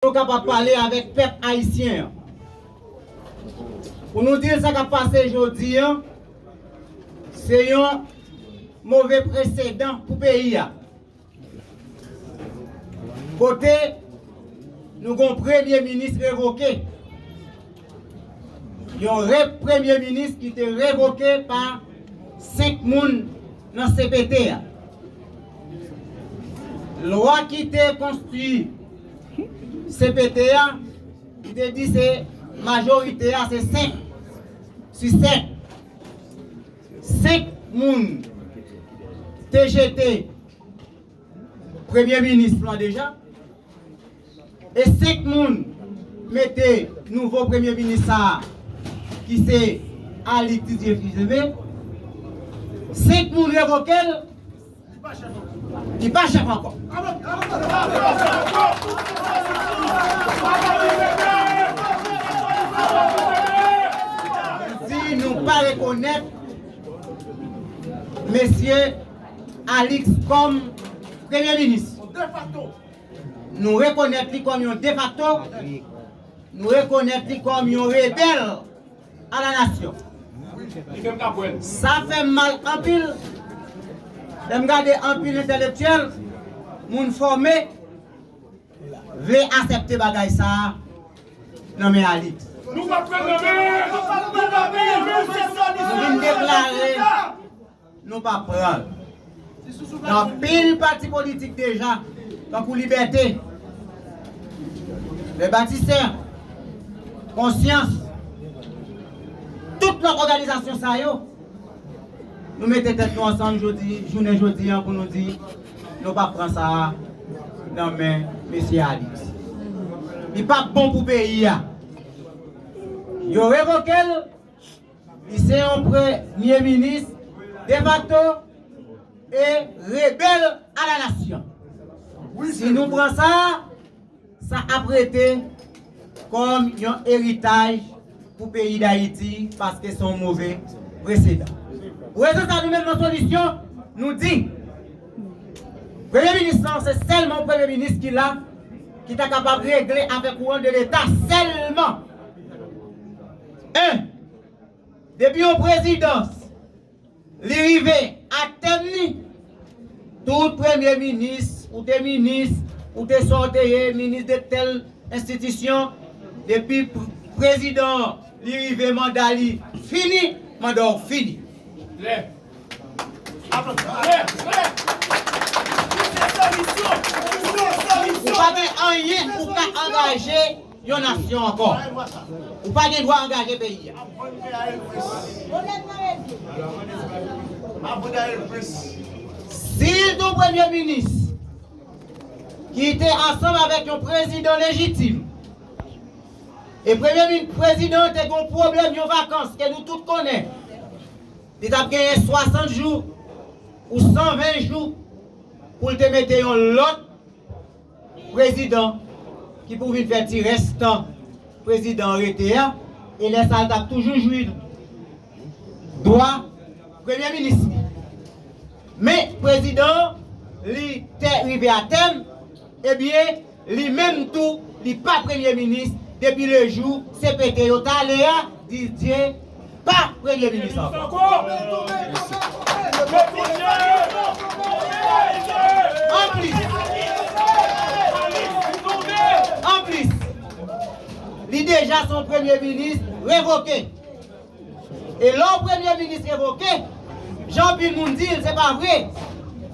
nous capables de parler avec le peuple haïtien. Pour nous dire ça qui a passé aujourd'hui, c'est un mauvais précédent pour le pays. Côté, nous avons un premier ministre révoqué. Il y a un premier ministre qui était révoqué par 5 personnes dans le CPT. La loi qui était construite, CPT, qui te dit c'est majorité, c'est 5 sur 7. 5 personnes TGT, Premier ministre là déjà, et 5 personnes mettez nouveau Premier ministre qui c'est Ali Didier Fils-Aimé. 5 personnes révoquées, il n'est pas chef encore. Si nous ne pas reconnaître Monsieur Alix comme Premier ministre, nous reconnaissons lui comme un de facto, nous reconnaissons comme un rebelle à la nation. Ça fait mal en pile. De me garder en pile intellectuel, moun formé, veut accepter bagay ça, non mais Alix. Nous déclarer, nous pas prendre. Dans pile parti politique déjà, donc pour liberté, les bâtisseurs, conscience, toute notre organisation ça yo, nous mettons tête nous ensemble aujourd'hui, journée aujourd'hui pour nous dire, nous pas prendre ça dans mais monsieur Alix. Il n'est pas bon pour le pays. Il a révoqué, il c'est un premier ministre de facto et rebelle à la nation. Si nous prenons ça, ça a prêté comme un héritage pour le pays d'Haïti parce que c'est un mauvais précédent. Pour raison ça, nous-mêmes, notre solution nous dit, le Premier ministre, c'est seulement le Premier ministre qui est capable de régler avec le courant de l'État seulement. Depuis la présidence, l'arrivée à terme, tout Premier ministre, ou des ministres, ou des sorties, ministres de telle institution, depuis le président, l'arrivée mandat fini, mandat fini. Vous n'avez rien pour engager une nation encore. Vous n'avez pas le droit d'engager le pays. Si le Premier ministre qui était ensemble avec un président légitime, et le Premier président a un problème de vacances que nous tous connaissons, il a gagné 60 jours ou 120 jours pour te mettre un autre président qui pouvait faire tirer restant président arrêté et les soldats toujours joué droit Premier ministre. Mais le président, il est arrivé à terme, eh bien, lui-même tout, il n'est pas Premier ministre depuis le jour CPT Yotaléa, Didier, pas Premier ministre. En plus, il est déjà son Premier ministre révoqué. Et l'autre Premier ministre révoqué, Jean-Pierre Moundil, c'est pas vrai.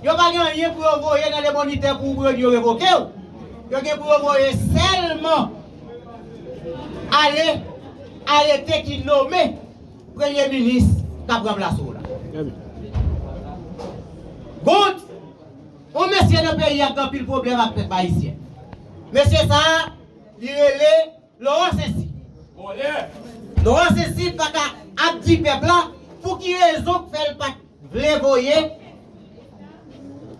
Il n'y a pas rien pour envoyer dans les moniteurs pour révoquer. Il y a pour envoyer seulement aller arrêter qui nommé Premier ministre qui a pris place là. Good, on monsieur dans le pays a un pile problème avec les haïtiens. Monsieur ça, il est Laurent Cécile. Laurent Cécile pas qu'à dire peuple là pour qui raison fait pas les voyer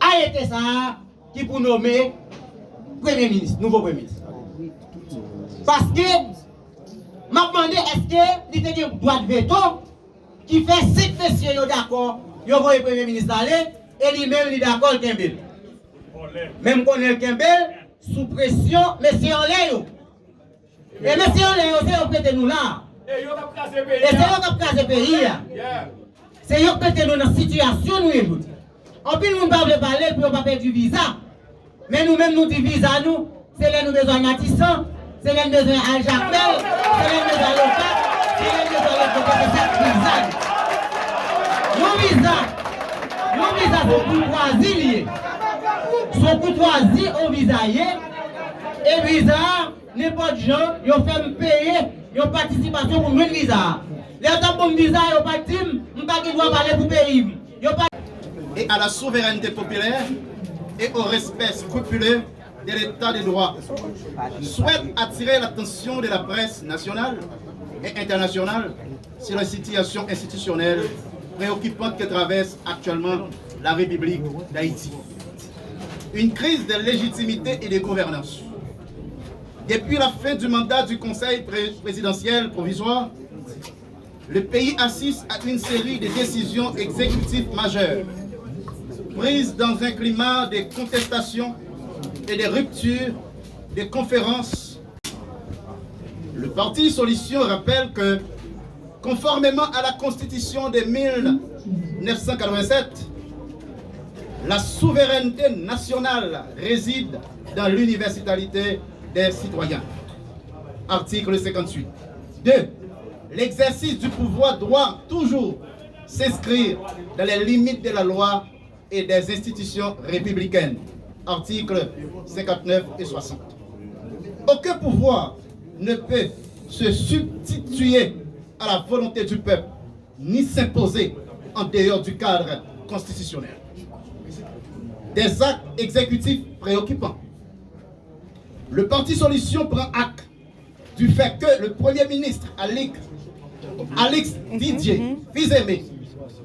arrêter ça qui pour nommer Premier ministre, nouveau Premier ministre. Parce que m'a demandé est-ce que il était un droit de veto qui fait 5 messieurs d'accord, il voyé Premier ministre aller et lui-même il d'accord Kembel. Même qu'on est Kembel, sous pression, mais c'est en l'air. Et mais c'est en l'air, c'est eux qui nous là. Et c'est eux qui ont casé le pays. C'est eux qui nous dans la situation nous. En plus, nous ne pouvons pas parler pour ne pas perdre du visa. Mais nous-mêmes, nous disons visa, nous, c'est là nous besoin de Matissan, c'est là nous besoin d'Al-Jacpel, c'est là nous besoin de l'OCAP, c'est là nous besoin de visa. Nos visas sont courtoisie liés. Sont courtoisie au visa. Et visa, n'importe gens, ils ont fait me payer, ils ont participation pour mon visa. Les gens pour mon visa, ils ont pas dit, je ne pas doit parler pour payer. Et à la souveraineté populaire et au respect scrupuleux de l'état de droit. Souhaite attirer l'attention de la presse nationale et internationale sur la situation institutionnelle préoccupante que traverse actuellement la République d'Haïti. Une crise de légitimité et de gouvernance. Depuis la fin du mandat du Conseil présidentiel provisoire, le pays assiste à une série de décisions exécutives majeures, prises dans un climat de contestation et de rupture de conférences. Le parti Solution rappelle que, conformément à la Constitution de 1987, la souveraineté nationale réside dans l'universalité des citoyens. Article 58. 2. L'exercice du pouvoir doit toujours s'inscrire dans les limites de la loi et des institutions républicaines. Articles 59 et 60. Aucun pouvoir ne peut se substituer à la volonté du peuple, ni s'imposer en dehors du cadre constitutionnel. Des actes exécutifs préoccupants. Le parti Solution prend acte du fait que le Premier ministre Alex Didier Fils-Aimé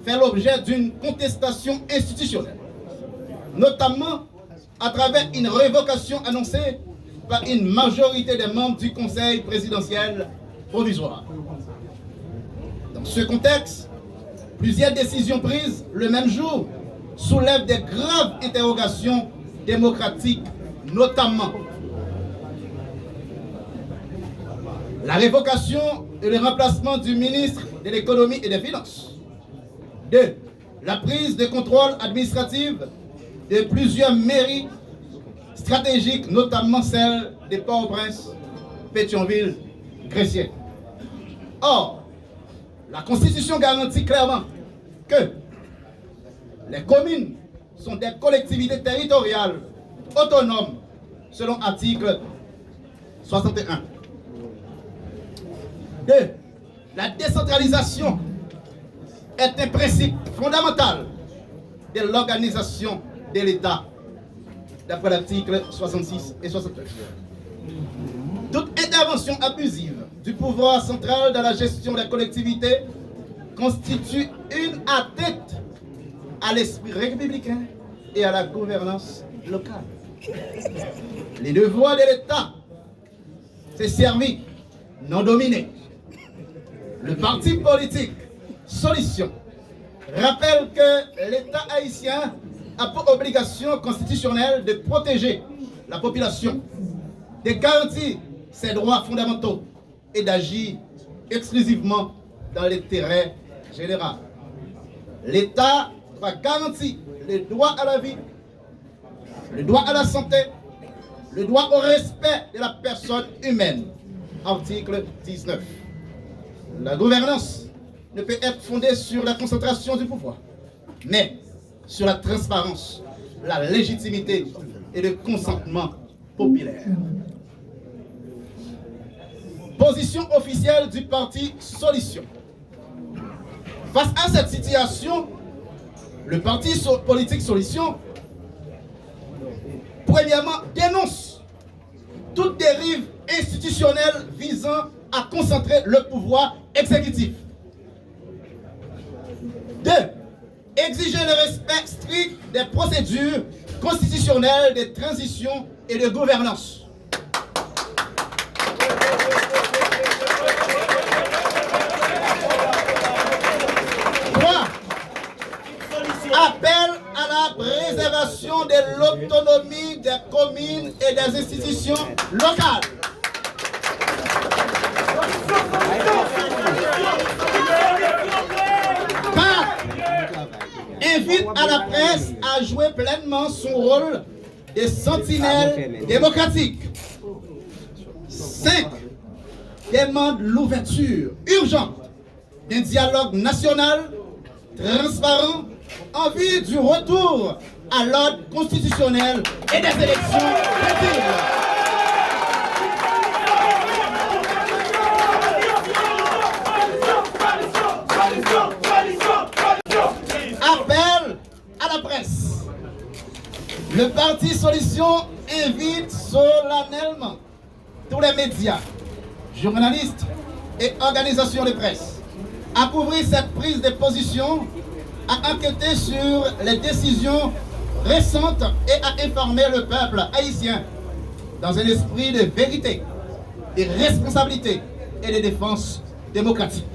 fait l'objet d'une contestation institutionnelle, notamment à travers une révocation annoncée par une majorité des membres du Conseil présidentiel provisoire. Dans ce contexte, plusieurs décisions prises le même jour soulèvent des graves interrogations démocratiques, notamment la révocation et le remplacement du ministre de l'économie et des finances. 2. La prise de contrôle administratif de plusieurs mairies stratégiques, notamment celle de Port-au-Prince, Pétionville, Gressier. Or, la Constitution garantit clairement que les communes sont des collectivités territoriales autonomes selon l'article 61. 2. La décentralisation est un principe fondamental de l'organisation de l'État, d'après l'article 66 et 69. Toute intervention abusive du pouvoir central dans la gestion des collectivités constitue une atteinte à l'esprit républicain et à la gouvernance locale. Les devoirs de l'État, c'est servir, non dominer. Le parti politique Solution rappelle que l'État haïtien a pour obligation constitutionnelle de protéger la population, de garantir ses droits fondamentaux et d'agir exclusivement dans l'intérêt général. L'État doit garantir le droit à la vie, le droit à la santé, le droit au respect de la personne humaine. Article 19. La gouvernance ne peut être fondée sur la concentration du pouvoir, mais sur la transparence, la légitimité et le consentement populaire. Position officielle du parti Solution. Face à cette situation, le parti politique Solution, premièrement, dénonce toute dérive institutionnelle visant à concentrer le pouvoir exécutif. 2. Exiger le respect strict des procédures constitutionnelles de transition et de gouvernance. 3. Appel à la préservation de l'autonomie des communes et des institutions locales. Invite à la presse à jouer pleinement son rôle de sentinelle démocratique. 5. Demande l'ouverture urgente d'un dialogue national transparent en vue du retour à l'ordre constitutionnel et des élections crédibles. Appel à la presse. Le Parti Solution invite solennellement tous les médias, journalistes et organisations de presse à couvrir cette prise de position, à enquêter sur les décisions récentes et à informer le peuple haïtien dans un esprit de vérité, de responsabilité et de défense démocratique.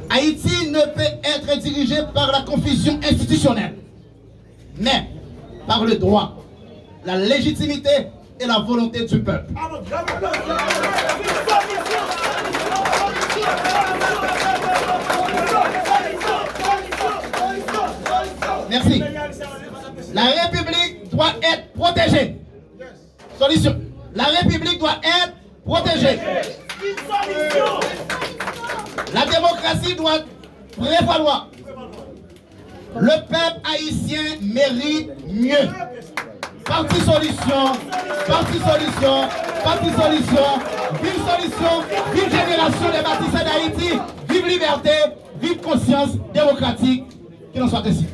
Haïti ne peut être dirigé par la confusion institutionnelle, mais par le droit, la légitimité et la volonté du peuple. Merci. La République doit être protégée. Solution. La République doit être protégée. La démocratie doit prévaloir. Le peuple haïtien mérite mieux. Parti Solution, Parti Solution, Parti Solution, vive Solution, vive génération des bâtisseurs d'Haïti, vive liberté, vive conscience démocratique, qu'il en soit ainsi.